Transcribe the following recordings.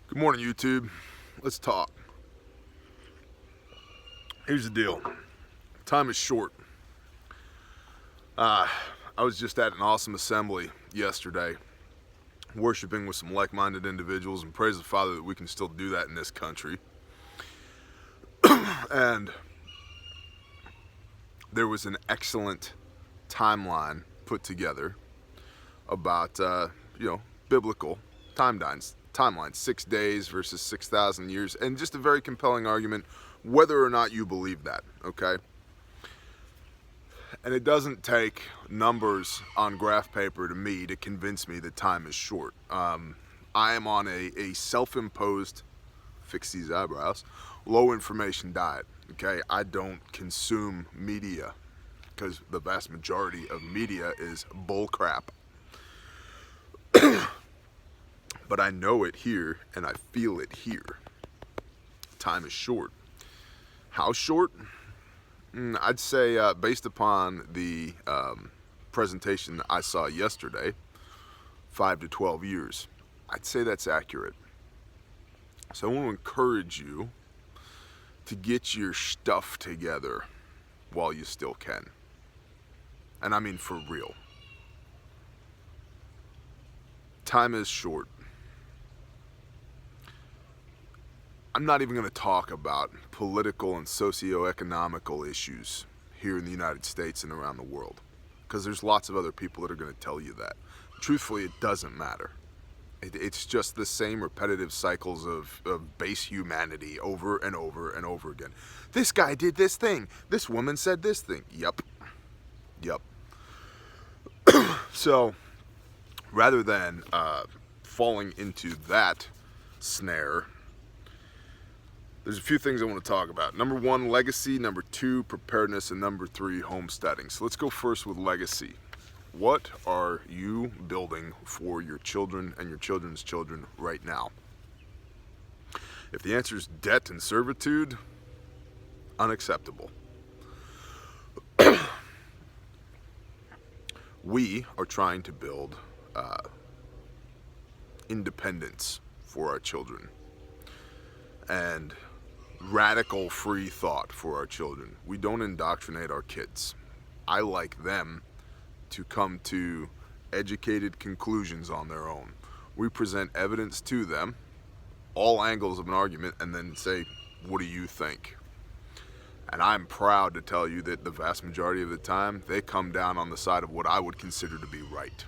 Good morning, YouTube. Let's talk. Here's the deal. Time is short. I was just at an awesome assembly yesterday, worshiping with some like-minded individuals, and praise the Father that we can still do that in this country. And there was an excellent timeline put together about, biblical timelines, 6 days versus 6,000 years, and just a very compelling argument whether or not you believe that, okay? And it doesn't take numbers on graph paper to convince me that time is short. I am on a self-imposed, fix these eyebrows, low information diet, okay? I don't consume media because the vast majority of media is bull crap. But I know it here and I feel it here. Time is short. How short? I'd say based upon the presentation I saw yesterday, 5 to 12 years. I'd say that's accurate. So I want to encourage you to get your stuff together while you still can. And I mean for real. Time is short. I'm not even going to talk about political and socio-economical issues here in the United States and around the world, because there's lots of other people that are going to tell you that. Truthfully, it doesn't matter. It's just the same repetitive cycles of base humanity over and over and over again. This guy did this thing. This woman said this thing. Yep. So, rather than falling into that snare, there's a few things I want to talk about. Number 1, legacy. Number 2, preparedness. And number 3, homesteading. So let's go first with legacy. What are you building for your children and your children's children right now? If the answer is debt and servitude, unacceptable. We are trying to build independence for our children and radical free thought for our children. We don't indoctrinate our kids. I like them to come to educated conclusions on their own. We present evidence to them, all angles of an argument, and then say, what do you think? And I'm proud to tell you that the vast majority of the time, they come down on the side of what I would consider to be right.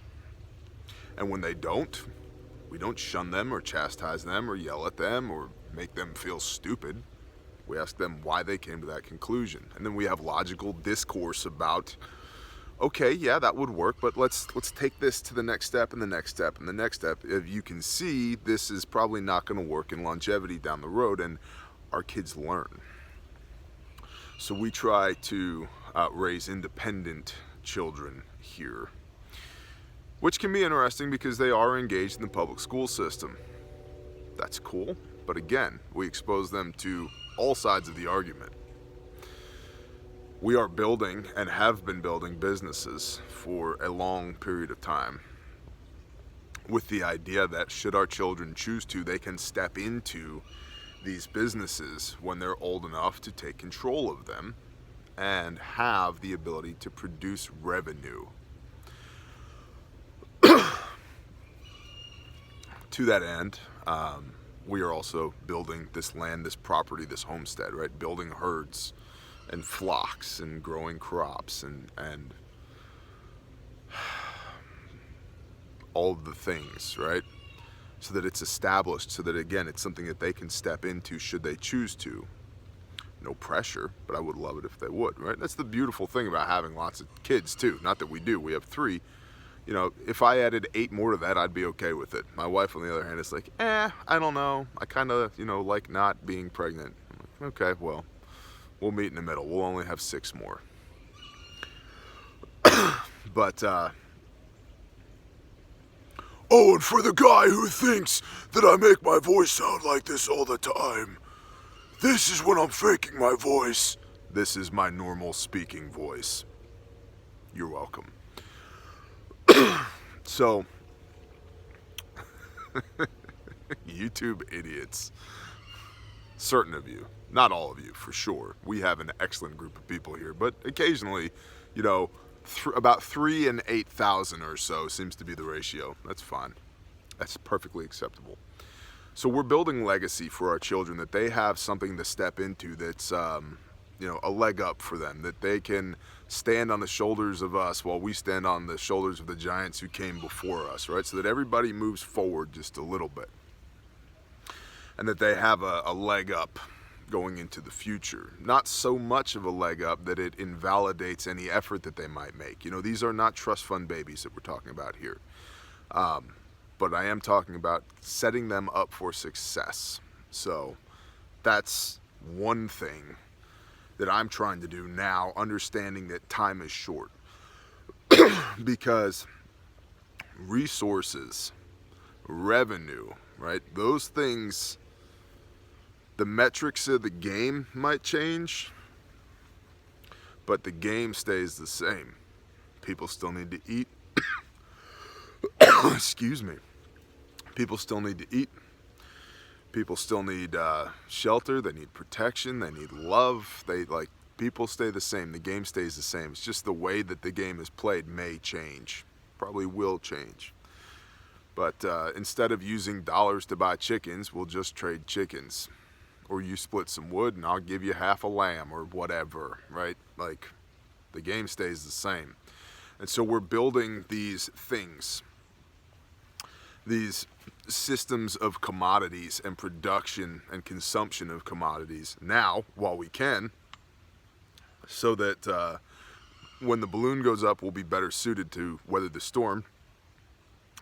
And when they don't, we don't shun them or chastise them or yell at them or make them feel stupid. We ask them why they came to that conclusion. And then we have logical discourse about, okay, yeah, that would work, but let's take this to the next step and the next step and the next step. If you can see, this is probably not going to work in longevity down the road, and our kids learn. So we try to raise independent children here, which can be interesting because they are engaged in the public school system. That's cool, but again, we expose them to all sides of the argument. We are building and have been building businesses for a long period of time with the idea that should our children choose to, they can step into these businesses when they're old enough to take control of them and have the ability to produce revenue. To that end, we are also building this land, this property, this homestead, right? Building herds and flocks and growing crops and all of the things, right? So that it's established, so that again, it's something that they can step into should they choose to. No pressure, but I would love it if they would, right? That's the beautiful thing about having lots of kids too. Not that we do, we have 3. You know, if I added 8 more to that, I'd be okay with it. My wife, on the other hand, is like, I don't know. I kind of, like not being pregnant. I'm like, okay, well, we'll meet in the middle. We'll only have 6 more. But, oh, and for the guy who thinks that I make my voice sound like this all the time, this is when I'm faking my voice. This is my normal speaking voice. You're welcome. So, YouTube idiots. Certain of you, not all of you, for sure. We have an excellent group of people here, but occasionally, you know, about 3 in 8,000 or so seems to be the ratio. That's fine. That's perfectly acceptable. So we're building legacy for our children, that they have something to step into that's, you know, a leg up for them, that they can stand on the shoulders of us while we stand on the shoulders of the giants who came before us, right? So that everybody moves forward just a little bit, and that they have a leg up going into the future. Not so much of a leg up that it invalidates any effort that they might make. You know, these are not trust fund babies that we're talking about here. But I am talking about setting them up for success. So that's one thing that I'm trying to do now, understanding that time is short. Because resources, revenue, right? Those things, the metrics of the game might change, but the game stays the same. People still need to eat. Excuse me. People still need to eat. People still need shelter. They need protection. They need love. People stay the same. The game stays the same. It's just the way that the game is played may change. Probably will change. But instead of using dollars to buy chickens, we'll just trade chickens. Or you split some wood and I'll give you half a lamb or whatever, right? Like, the game stays the same. And so we're building these things, these systems of commodities and production and consumption of commodities now while we can, so that when the balloon goes up, we'll be better suited to weather the storm,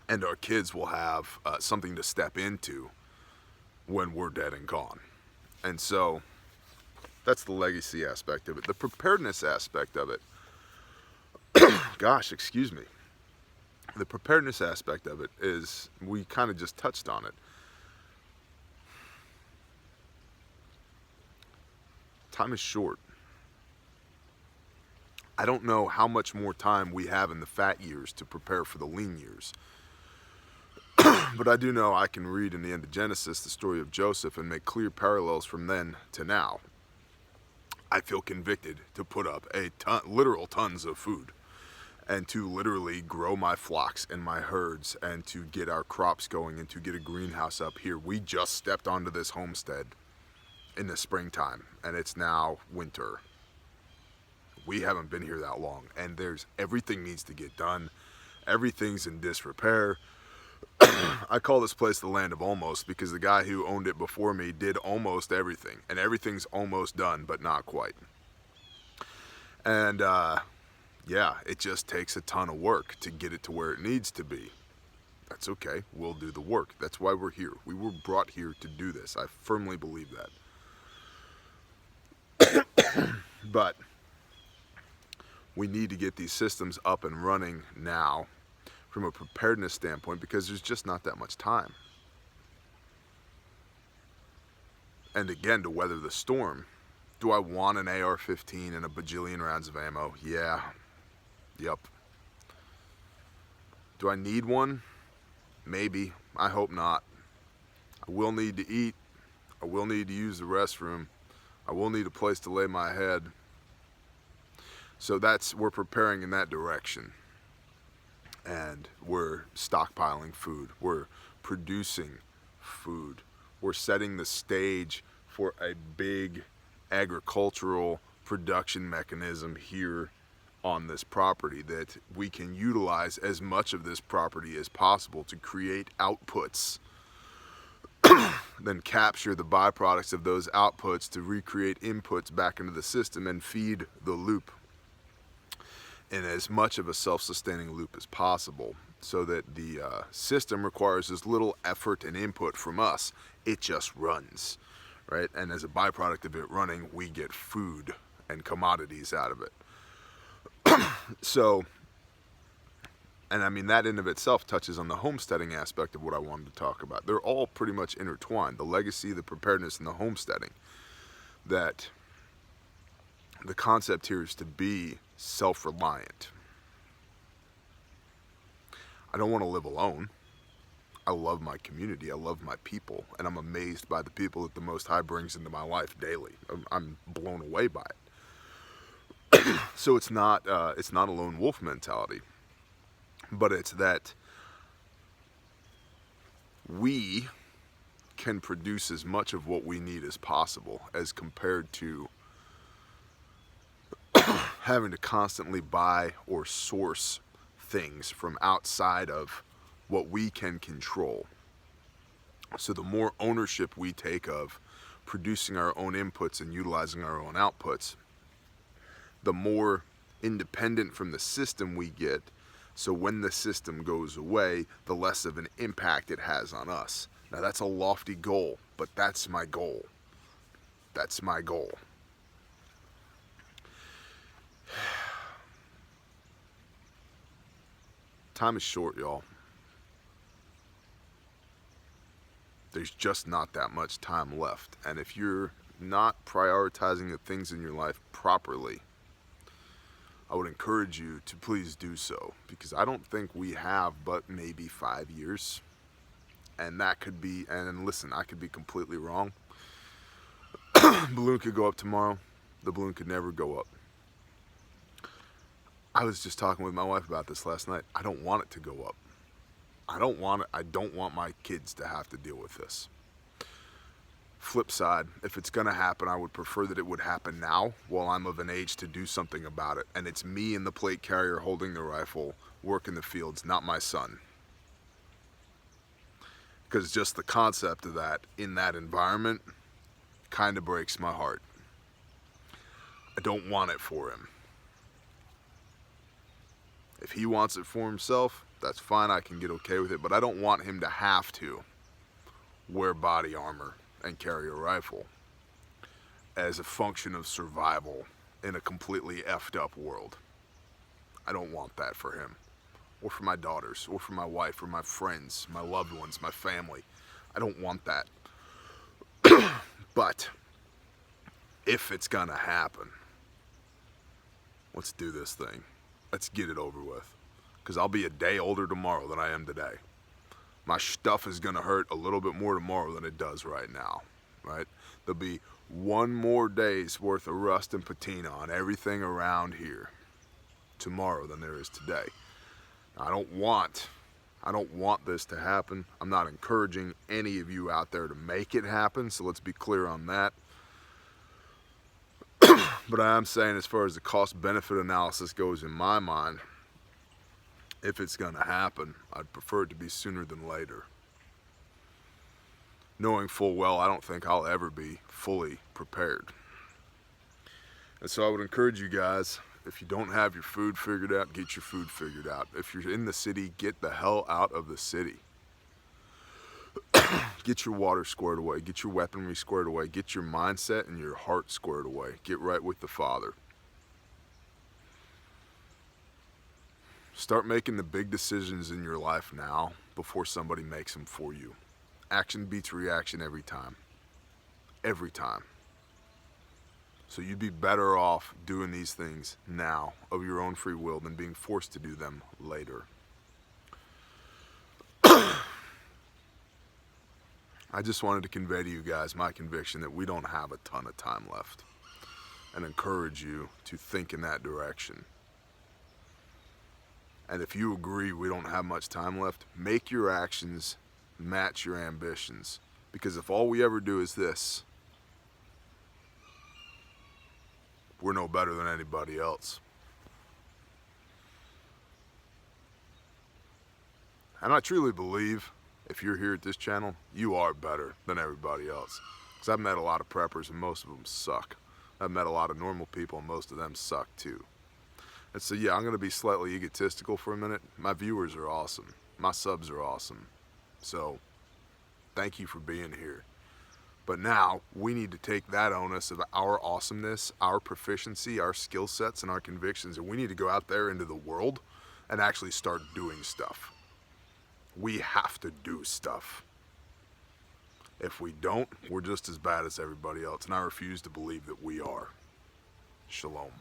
and our kids will have something to step into when we're dead and gone. And so that's the legacy aspect of it. The preparedness aspect of it, gosh, excuse me. The preparedness aspect of it is, we kind of just touched on it. Time is short. I don't know how much more time we have in the fat years to prepare for the lean years. But I do know I can read in the end of Genesis the story of Joseph and make clear parallels from then to now. I feel convicted to put up literal tons of food, and to literally grow my flocks and my herds, and to get our crops going, and to get a greenhouse up here. We just stepped onto this homestead in the springtime, and it's now winter. We haven't been here that long, and everything needs to get done. Everything's in disrepair. I call this place the land of almost, because the guy who owned it before me did almost everything, and everything's almost done, but not quite. And yeah, it just takes a ton of work to get it to where it needs to be. That's okay. We'll do the work. That's why we're here. We were brought here to do this. I firmly believe that. But we need to get these systems up and running now from a preparedness standpoint, because there's just not that much time. And again, to weather the storm, do I want an AR-15 and a bajillion rounds of ammo? Yeah. Yep. Do I need one? Maybe. I hope not. I will need to eat. I will need to use the restroom. I will need a place to lay my head. So we're preparing in that direction. And we're stockpiling food. We're producing food. We're setting the stage for a big agricultural production mechanism here on this property, that we can utilize as much of this property as possible to create outputs, then capture the byproducts of those outputs to recreate inputs back into the system and feed the loop in as much of a self-sustaining loop as possible, so that the system requires as little effort and input from us. It just runs, right? And as a byproduct of it running, we get food and commodities out of it. So, and I mean, that in of itself touches on the homesteading aspect of what I wanted to talk about. They're all pretty much intertwined. The legacy, the preparedness, and the homesteading. That the concept here is to be self-reliant. I don't want to live alone. I love my community, I love my people, and I'm amazed by the people that the Most High brings into my life daily. I'm blown away by it. So it's not a lone wolf mentality, but it's that we can produce as much of what we need as possible, as compared to having to constantly buy or source things from outside of what we can control. So the more ownership we take of producing our own inputs and utilizing our own outputs, the more independent from the system we get. So when the system goes away, the less of an impact it has on us. Now that's a lofty goal, but that's my goal. That's my goal. Time is short, y'all. There's just not that much time left. And if you're not prioritizing the things in your life properly, I would encourage you to please do so, because I don't think we have but maybe 5 years. And that could be, and listen, I could be completely wrong. Balloon could go up tomorrow. The balloon could never go up. I was just talking with my wife about this last night. I don't want it to go up. I don't want my kids to have to deal with this. Flip side, if it's gonna happen, I would prefer that it would happen now while I'm of an age to do something about it. And it's me in the plate carrier holding the rifle, working the fields, not my son. Because just the concept of that in that environment kind of breaks my heart. I don't want it for him. If he wants it for himself, that's fine, I can get okay with it, but I don't want him to have to wear body armor and carry a rifle as a function of survival in a completely effed up world. I don't want that for him, or for my daughters, or for my wife, or my friends, my loved ones, my family. I don't want that. But if it's gonna happen, let's do this thing. Let's get it over with. Because I'll be a day older tomorrow than I am today. My stuff is going to hurt a little bit more tomorrow than it does right now. Right? There'll be one more day's worth of rust and patina on everything around here tomorrow than there is today. I don't want this to happen. I'm not encouraging any of you out there to make it happen, so let's be clear on that. But I am saying, as far as the cost-benefit analysis goes in my mind, if it's going to happen, I'd prefer it to be sooner than later. Knowing full well I don't think I'll ever be fully prepared. And so I would encourage you guys, if you don't have your food figured out, get your food figured out. If you're in the city, get the hell out of the city. Get your water squared away. Get your weaponry squared away. Get your mindset and your heart squared away. Get right with the Father. Start making the big decisions in your life now before somebody makes them for you. Action beats reaction every time. Every time. So you'd be better off doing these things now of your own free will than being forced to do them later. I just wanted to convey to you guys my conviction that we don't have a ton of time left, and encourage you to think in that direction. And if you agree we don't have much time left, make your actions match your ambitions. Because if all we ever do is this, we're no better than anybody else. And I truly believe, if you're here at this channel, you are better than everybody else. Because I've met a lot of preppers and most of them suck. I've met a lot of normal people and most of them suck too. And so yeah, I'm going to be slightly egotistical for a minute. My viewers are awesome. My subs are awesome. So thank you for being here. But now we need to take that onus of our awesomeness, our proficiency, our skill sets, and our convictions, and we need to go out there into the world and actually start doing stuff. We have to do stuff. If we don't, we're just as bad as everybody else, and I refuse to believe that we are. Shalom.